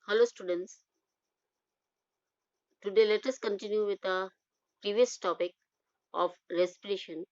Hello students, today let us continue with our previous topic of respiration.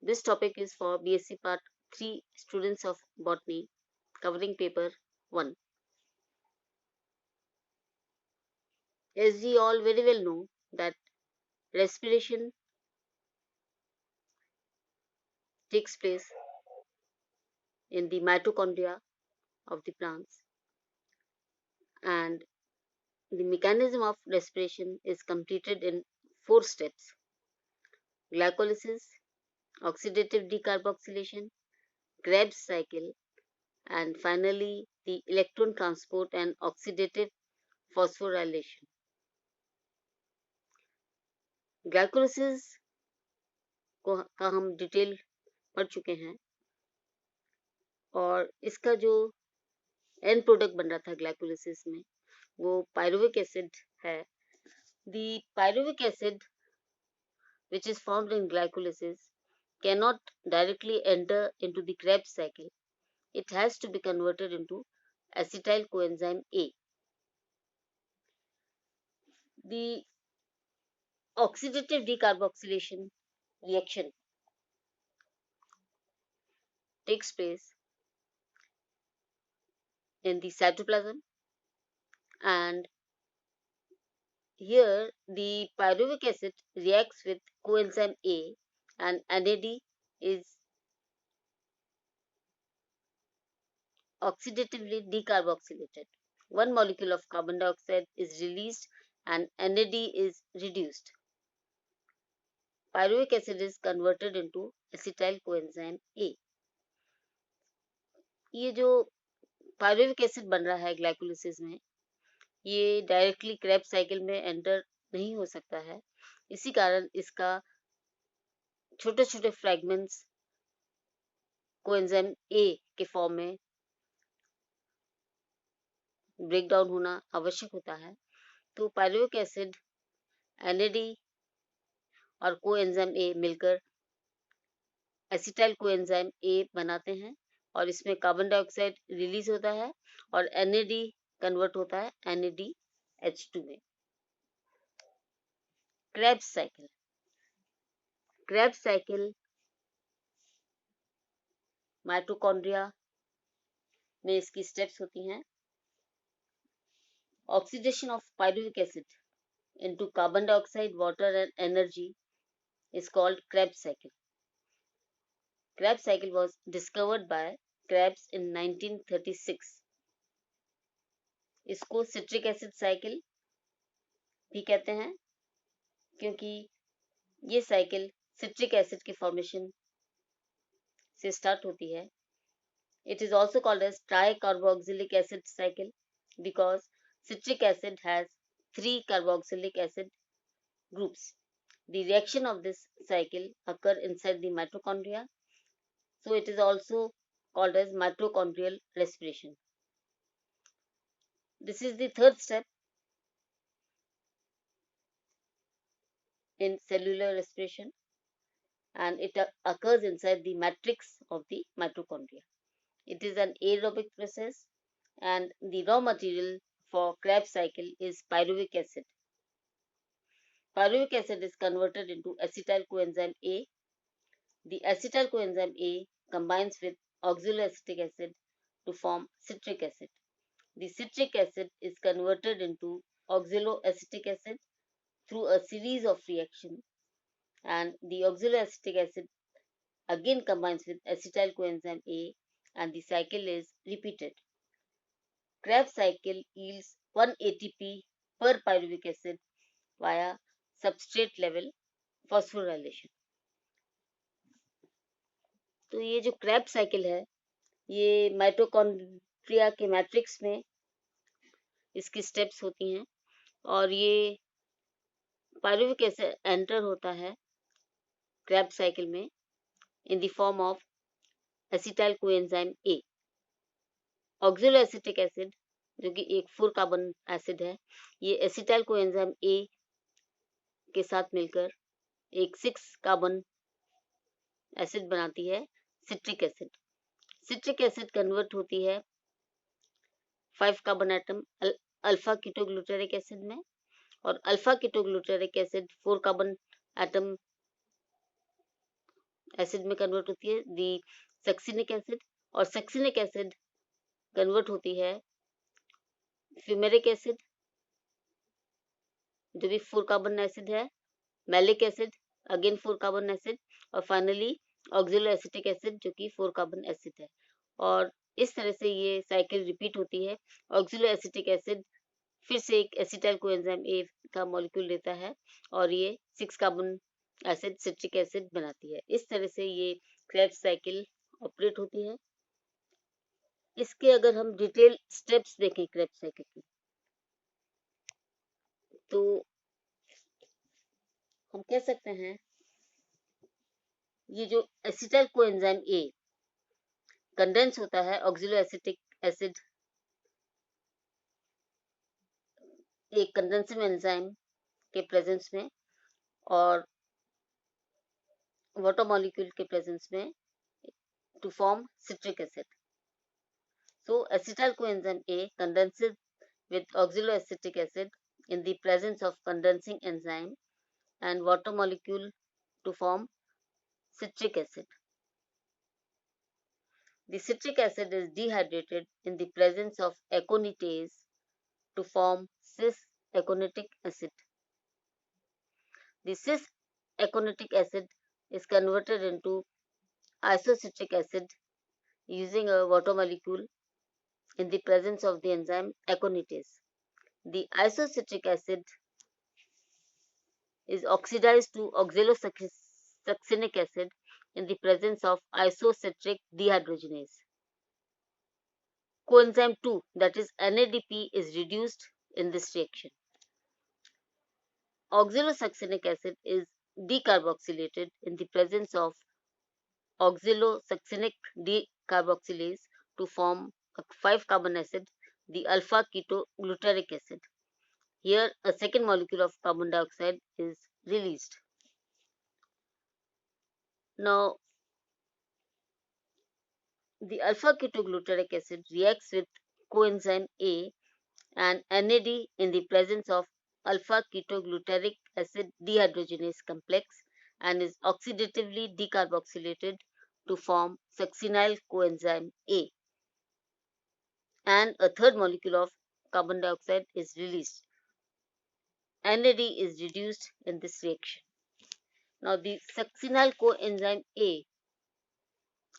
This topic is for BSc Part 3 students of botany covering paper 1. As we all very well know that respiration takes place in the mitochondria of the plants, and the mechanism of respiration is completed in 4 steps: glycolysis, oxidative decarboxylation, Krebs cycle, and finally the electron transport and oxidative phosphorylation. Glycolysis का हम detail पढ़ चुके हैं और इसका जो and product बन रहा था ग्लाइकोलिसिस में वो पायरुविक एसिड है. The pyruvic acid which is formed in glycolysis cannot directly enter into the Krebs cycle. It has to be converted into acetyl coenzyme A. The oxidative decarboxylation reaction takes place in the cytoplasm, and here the pyruvic acid reacts with coenzyme A and NAD is oxidatively decarboxylated. One molecule of carbon dioxide is released and NAD is reduced. Pyruvic acid is converted into acetyl coenzyme A. ये जो pyruvic acid बन रहा है glycolysis में, ये directly Krebs cycle में enter नहीं हो सकता है. इसी कारण इसका छोटे छोटे फ्रैगमेंट्स कोएंजाइम ए के फॉर्म में ब्रेक डाउन होना आवश्यक होता है. तो पायरुविक एसिड, एनएडी और कोएंजाइम ए मिलकर एसिटाइल कोएंजाइम ए बनाते हैं और इसमें कार्बन डाइऑक्साइड रिलीज होता है और एनएडी कन्वर्ट होता है NADH2 में. Krebs cycle. Krebs cycle mitochondria में इसकी स्टेप्स होती हैं. Oxidation of pyruvic acid into carbon dioxide, water and energy is called Krebs cycle. Krebs cycle was discovered by Krebs in 1936. इसको सिट्रिक एसिड साइकिल भी कहते हैं क्योंकि ये साइकिल सिट्रिक एसिड के फॉर्मेशन से स्टार्ट होती है. It is also called as tricarboxylic acid cycle because citric acid has 3 carboxylic acid groups. The reaction of this cycle occur inside the mitochondria, so it is also called as mitochondrial respiration. This is the third step in cellular respiration, and it occurs inside the matrix of the mitochondria. It is an aerobic process, and the raw material for Krebs cycle is pyruvic acid. Pyruvic acid is converted into acetyl coenzyme A. The acetyl coenzyme A combines with oxaloacetic acid to form citric acid. The citric acid is converted into oxaloacetic acid through a series of reactions, and the oxaloacetic acid again combines with acetyl coenzyme A and the cycle is repeated. Krebs cycle yields 1 ATP per pyruvic acid via substrate level phosphorylation. तो ये जो Krebs cycle है ये mitochondria के matrix में इसकी steps होती हैं और ये पायरुविक एसिड एंटर होता है Krebs साइकिल में in the form of acetyl coenzyme A. Oxaloacetic acid जो कि एक 4 कार्बन एसिड है, ये एसिटाइल कोएंजाइम A के साथ मिलकर एक 6 कार्बन एसिड बनाती है citric acid. Citric acid convert होती है 5 carbon atom alpha ketoglutaric acid में, और alpha ketoglutaric acid 4 carbon atom acid में कन्वर्ट होती है, दी सक्सिनिक एसिड, और सक्सिनिक एसिड कन्वर्ट होती है फ्यूमेरिक एसिड जो भी 4 कार्बन एसिड है, malic acid again 4 carbon acid, और फाइनली ऑक्सिलो एसिटिक एसिड जो कि 4 कार्बन एसिड है। और इस तरह से ये साइकिल रिपीट होती है। ऑक्सिलो एसिटिक एसिड फिर से एक एसिटाइल कोएंजाइम ए का मॉलिक्यूल लेता है और ये 6 कार्बन एसिड सिट्रिक एसिड बनाती है। इस तरह से ये क्रेब्स साइकिल ऑपरेट होती है। इसके अगर हम डिटेल स्टेप्स देखें क्रेब्स साइकिल की, तो हम कह सकते हैं ये जो एसिटाइल कोएंजाइम ए कंडेंस होता है ऑक्सिलो एसिटिक एसिड एक कंडेंसिंग एंजाइम के प्रेजेंस में और वाटर मॉलिक्यूल के प्रेजेंस में to form citric acid. So acetyl coenzyme A condenses with oxaloacetic acid in the presence of condensing enzyme and water molecule to form citric acid. The citric acid is dehydrated in the presence of aconitase to form cis-aconitic acid. The cis-aconitic acid is converted into isocitric acid using a water molecule in the presence of the enzyme aconitase. The isocitric acid is oxidized to oxalosuccinic acid in the presence of isocitric dehydrogenase. Coenzyme 2, that is NADP, is reduced in this reaction. Oxalosuccinic acid is decarboxylated in the presence of oxalosuccinic decarboxylase to form a 5 carbon acid, the alpha ketoglutaric acid. Here, a second molecule of carbon dioxide is released. Now, the alpha ketoglutaric acid reacts with coenzyme A and NAD in the presence of alpha ketoglutaric acid dehydrogenase complex and is oxidatively decarboxylated to form succinyl coenzyme A. And a third molecule of carbon dioxide is released. NAD is reduced in this reaction. Now, the succinyl coenzyme A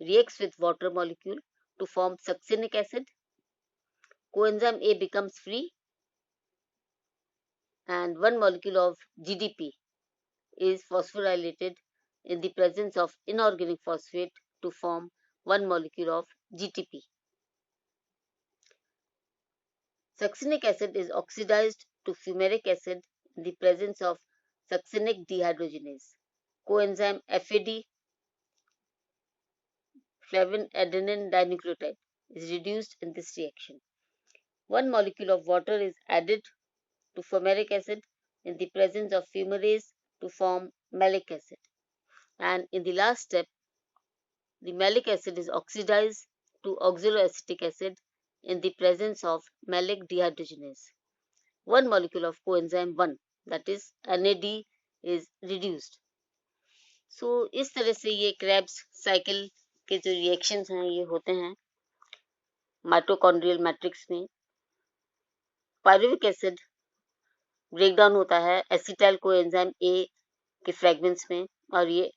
reacts with water molecule to form succinic acid. Coenzyme A becomes free and one molecule of GDP is phosphorylated in the presence of inorganic phosphate to form one molecule of GTP. Succinic acid is oxidized to fumaric acid in the presence of succinic dehydrogenase. Coenzyme FAD, flavin adenine dinucleotide, is reduced in this reaction. One molecule of water is added to fumaric acid in the presence of fumarase to form malic acid. And in the last step, the malic acid is oxidized to oxaloacetic acid in the presence of malic dehydrogenase. One molecule of coenzyme 1, that is NAD, is reduced. So इस तरह से ये Krebs cycle के जो reactions हैं ये होते हैं माइटोकॉन्ड्रियल मैट्रिक्स में। पायरुविक एसिड ब्रेकडाउन होता है एसिटाइल कोएंजाइम ए के फ्रेगमेंट्स में और ये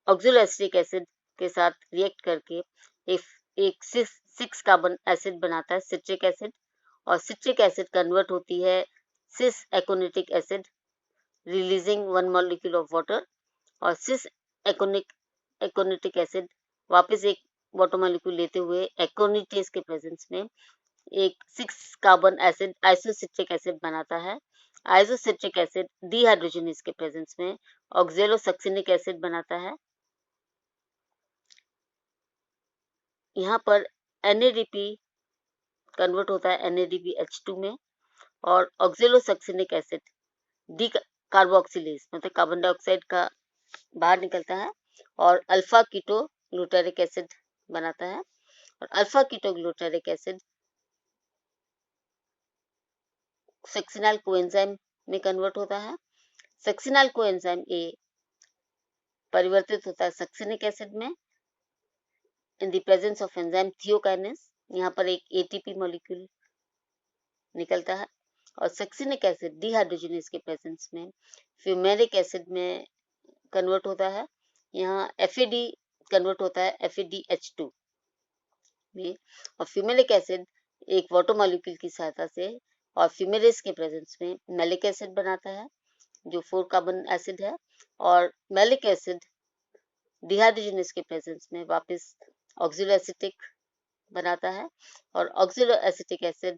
ऑक्सोलोएसिटिक एसिड के साथ रिएक्ट करके एक 6 कार्बन एसिड बनाता है सिट्रिक एसिड, और सिट्रिक एसिड कन्वर्ट होती है cis aconitic acid releasing one molecule of water, और सिस एकोनिटिक एसिड वापस एक वाटर मॉलिक्यूल लेते हुए एकोनिटेज के प्रेजेंस में एक 6 कार्बन एसिड आइसोसिट्रिक एसिड बनाता है। आइसोसिट्रिक एसिड डिहाइड्रोजनेज के प्रेजेंस में ऑक्सैलोसक्सिनिक एसिड बनाता है। यहाँ पर NADP कन्वर्ट होता है NADPH2 में, और ऑक्सैलोसक्सिनिक एसिड डी कार्बोक्सिलेज मतलब कार्बन डाइऑक्साइड का बाहर निकलता है और अल्फा कीटो ग्लूटारिक एसिड बनाता है, और alpha keto glutaric acid succinyl coenzyme में कन्वर्ट होता है। सक्सिनाल कोएंजाइम ए परिवर्तित होता है सक्सिनिक एसिड में in the presence of enzyme thiokinase. यहाँ पर एक एटीपी मॉलिक्यूल निकलता है। और सक्सिनिक एसिड डिहाइड्रोजनेज के प्रेजेंस में फ्यूमेरिक एसिड में कन्वर्ट होता है। यहाँ एफएडी कन्वर्ट होता है FeDH2 में। और फ्यूमेरिक एसिड एक वाटर मॉलिक्यूल की सहायता से और फ्यूमेरेस के प्रेजेंस में मैलिक एसिड बनाता है जो 4 कार्बन एसिड है। और मैलिक एसिड डिहाइड्रोजनेज के प्रेजेंस में वापस ऑक्सिलो एसिटिक बनाता है। और oxalo acetic acid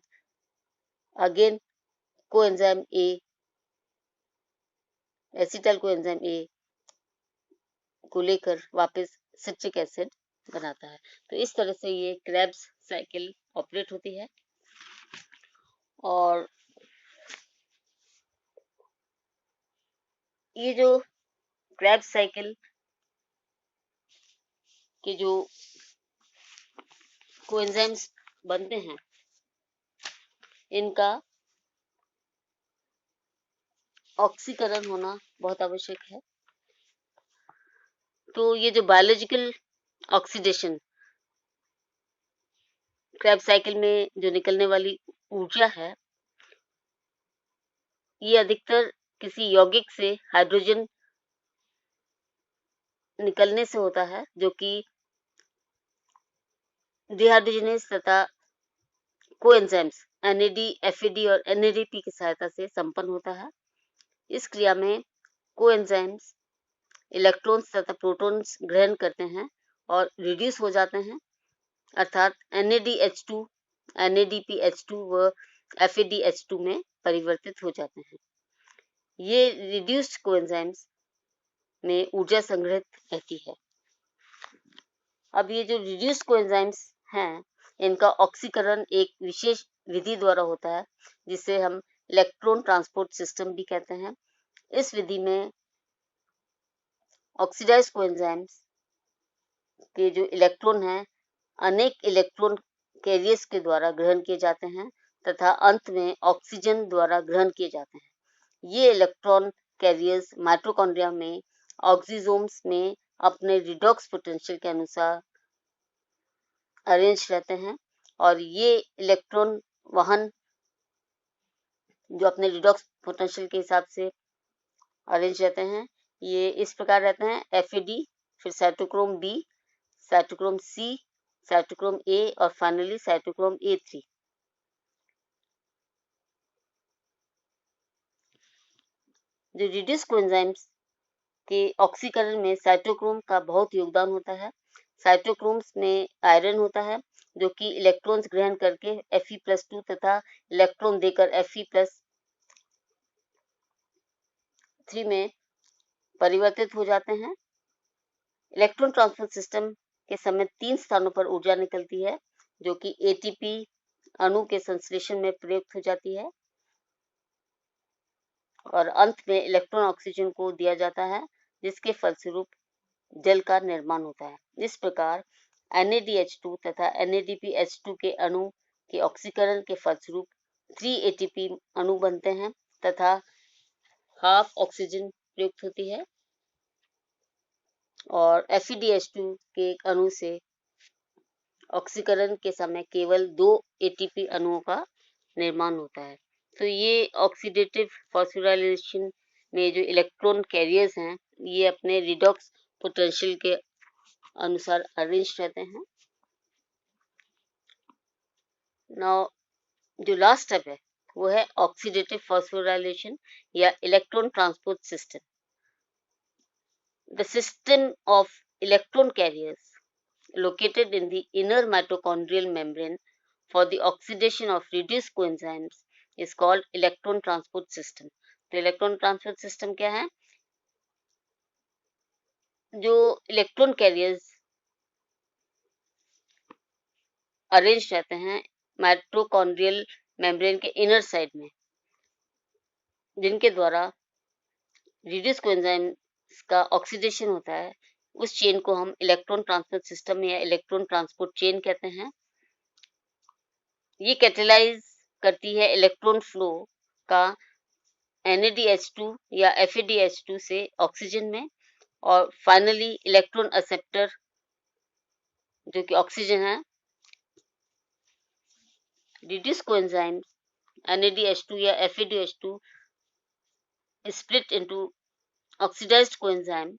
again coenzyme A acetyl coenzyme A को लेकर वापस सिट्रिक एसिड बनाता है। तो इस तरह से ये क्रेब्स साइकिल ऑपरेट होती है। और ये जो क्रेब्स साइकिल के जो कोएंजाइम्स बनते हैं इनका ऑक्सीकरण होना बहुत आवश्यक है। तो ये जो बायोलॉजिकल ऑक्सीडेशन क्रेब साइकिल में जो निकलने वाली ऊर्जा है ये अधिकतर किसी यौगिक से हाइड्रोजन निकलने से होता है जो कि डिहाइड्रोजनेज तथा कोएंजाइम्स NAD, FAD और NADP की सहायता से संपन्न होता है। इस क्रिया में कोएंजाइम्स इलेक्ट्रॉन्स तथा प्रोटॉन्स ग्रहण करते हैं और रिड्यूस हो जाते हैं अर्थात NADH2, NADPH2 व FADH2 में परिवर्तित हो जाते हैं। ये रिड्यूस्ड कोएंजाइम्स में ऊर्जा संग्रहित रहती है। अब ये जो रिड्यूस्ड कोएंजाइम्स हैं इनका ऑक्सीकरण एक विशेष विधि द्वारा होता है जिसे हम इलेक्ट्रॉन ट्रांसपोर्ट सिस्टम भी कहते हैं। इस विधि में ऑक्सीडाइज्ड कोएंजाइम्स के जो इलेक्ट्रॉन हैं अनेक इलेक्ट्रॉन कैरियर्स के द्वारा ग्रहण किए जाते हैं तथा अंत में ऑक्सीजन द्वारा ग्रहण किए जाते हैं। ये इलेक्ट्रॉन कैरियर्स माइटोकॉन्ड्रिया में ऑक्सीजोम्स में अपने रिडॉक्स पोटेंशियल के अनुसार अरेंज रहते हैं और ये इलेक्ट्रॉन वहन जो अपने रिडॉक्स पोटेंशियल के हिसाब से अरेंज रहते हैं ये इस प्रकार रहते हैं FAD, फिर cytochrome B, cytochrome C, cytochrome A और फाइनली साइटोक्रोम A3। जो रिड्यूस्ड कोएंजाइम्स के ऑक्सीकरण में साइटोक्रोम का बहुत योगदान होता है। साइटोक्रोम्स में आयरन होता है जो कि इलेक्ट्रॉन्स ग्रहण करके Fe+2 तथा इलेक्ट्रॉन देकर Fe+3 में परिवर्तित हो जाते हैं। इलेक्ट्रॉन ट्रांसपोर्ट सिस्टम के समय 3 स्थानों पर ऊर्जा निकलती है जो कि ATP अणु के संश्लेषण में प्रयुक्त हो जाती है और अंत में इलेक्ट्रॉन ऑक्सीजन को दिया जाता है जिसके फलस्वरूप जल का निर्माण होता है। इस प्रकार NADH2 तथा NADPH2 के अणु के ऑक्सीकरण के फलस्वरूप 3 ATP अणु बनते हैं तथा हाफ ऑक्सीजन प्रयुक्त होती है और FeDH2 के अणु से ऑक्सीकरण के समय केवल 2 ATP अणुओं का निर्माण होता है। तो ये ऑक्सीडेटिव फॉस्फोराइलेशन में जो इलेक्ट्रॉन कैरियर्स हैं ये अपने रिडॉक्स पोटेंशियल के अनुसार अरेंज रहते हैं। नाउ जो लास्ट स्टेप है वो है ऑक्सीडेटिव फॉस्फोराइलेशन या electron transport system. The system of electron carriers located in the inner mitochondrial membrane for the oxidation of reduced coenzymes is called electron transport system। तो electron transport system क्या है? जो electron carriers arrange रहते हैं mitochondrial membrane के inner side में जिनके द्वारा रिड्यूस कोएंजाइम्स का ऑक्सीडेशन होता है उस चेन को हम इलेक्ट्रॉन ट्रांसपोर्ट सिस्टम या इलेक्ट्रॉन ट्रांसपोर्ट चेन कहते हैं। ये कैटेलाइज करती है इलेक्ट्रॉन फ्लो का NADH2 या FADH2 से ऑक्सीजन में, और फाइनली इलेक्ट्रॉन एक्सेप्टर जो कि ऑक्सीजन है, reduce coenzyme NADH2 या FADH2 split into oxidized coenzyme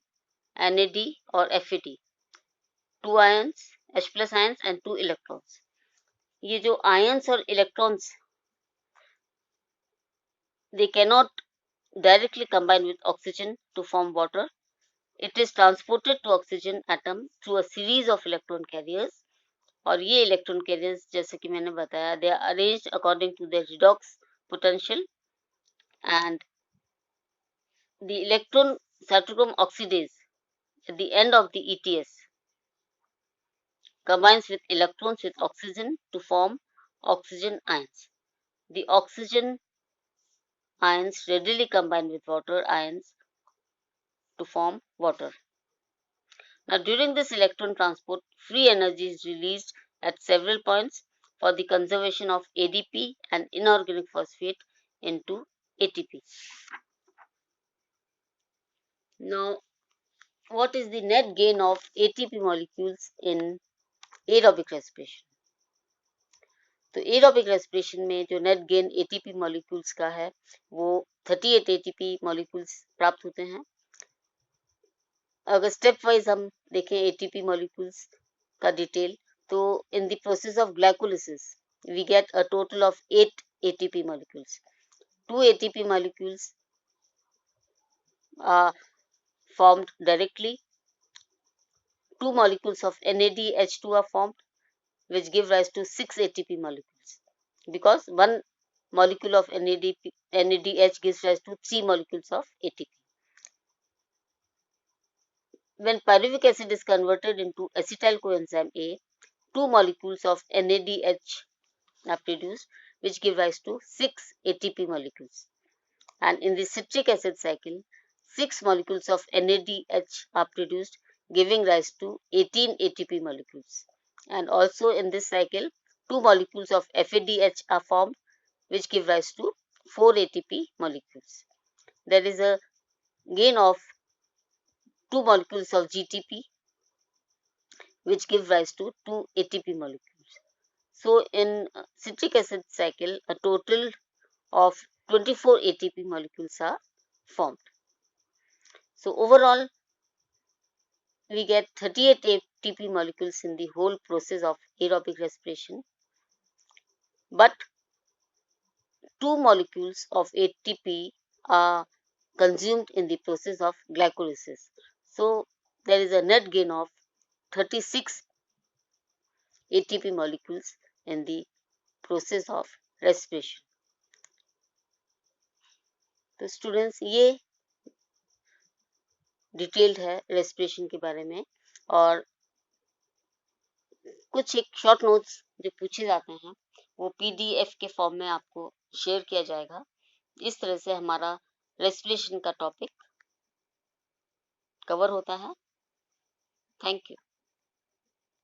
NAD और FAD, 2 ions, H plus ions and 2 electrons. ये जो ions और electrons, they cannot directly combine with oxygen to form water. It is transported to oxygen atom through a series of electron carriers. और ये electron carriers जैसे कि मैंने बताया, they are arranged according to their redox potential, and the electron cytochrome oxidase at the end of the ETS combines with electrons with oxygen to form oxygen ions. The oxygen ions readily combine with water ions to form water. Now, during this electron transport, free energy is released at several points for the conservation of ADP and inorganic phosphate into ATP. Now, what is the net gain of ATP molecules in aerobic respiration? तो aerobic respiration में जो net gain ATP molecules का है वो 38 ATP molecules प्राप्त होते हैं। अगर स्टेप वाइज हम देखें एटीपी मॉलिक्यूल्स का डिटेल, तो in the process of glycolysis we get a total of 8 ATP molecules. 2 ATP molecules are formed directly. 2 molecules of NADH2 are formed, which give rise to 6 ATP molecules, because one molecule of NADH gives rise to 3 molecules of ATP. When pyruvic acid is converted into acetyl coenzyme A, 2 molecules of NADH are produced, which give rise to 6 ATP molecules. And in the citric acid cycle, 6 molecules of NADH are produced, giving rise to 18 ATP molecules. And also in this cycle, 2 molecules of FADH are formed, which give rise to 4 ATP molecules. There is a gain of 2 molecules of GTP, which give rise to 2 ATP molecules. So in citric acid cycle, a total of 24 ATP molecules are formed. So overall, we get 38 ATP molecules in the whole process of aerobic respiration, but 2 molecules of ATP are consumed in the process of glycolysis. So there is a net gain of 36 ATP molecules in the process of respiration. तो students, ये detailed है respiration के बारे में, और कुछ एक short notes जो पूछे जाते हैं वो PDF के फॉर्म में आपको शेयर किया जाएगा। इस तरह से हमारा रेस्पिरेशन का टॉपिक कवर होता है। Thank you.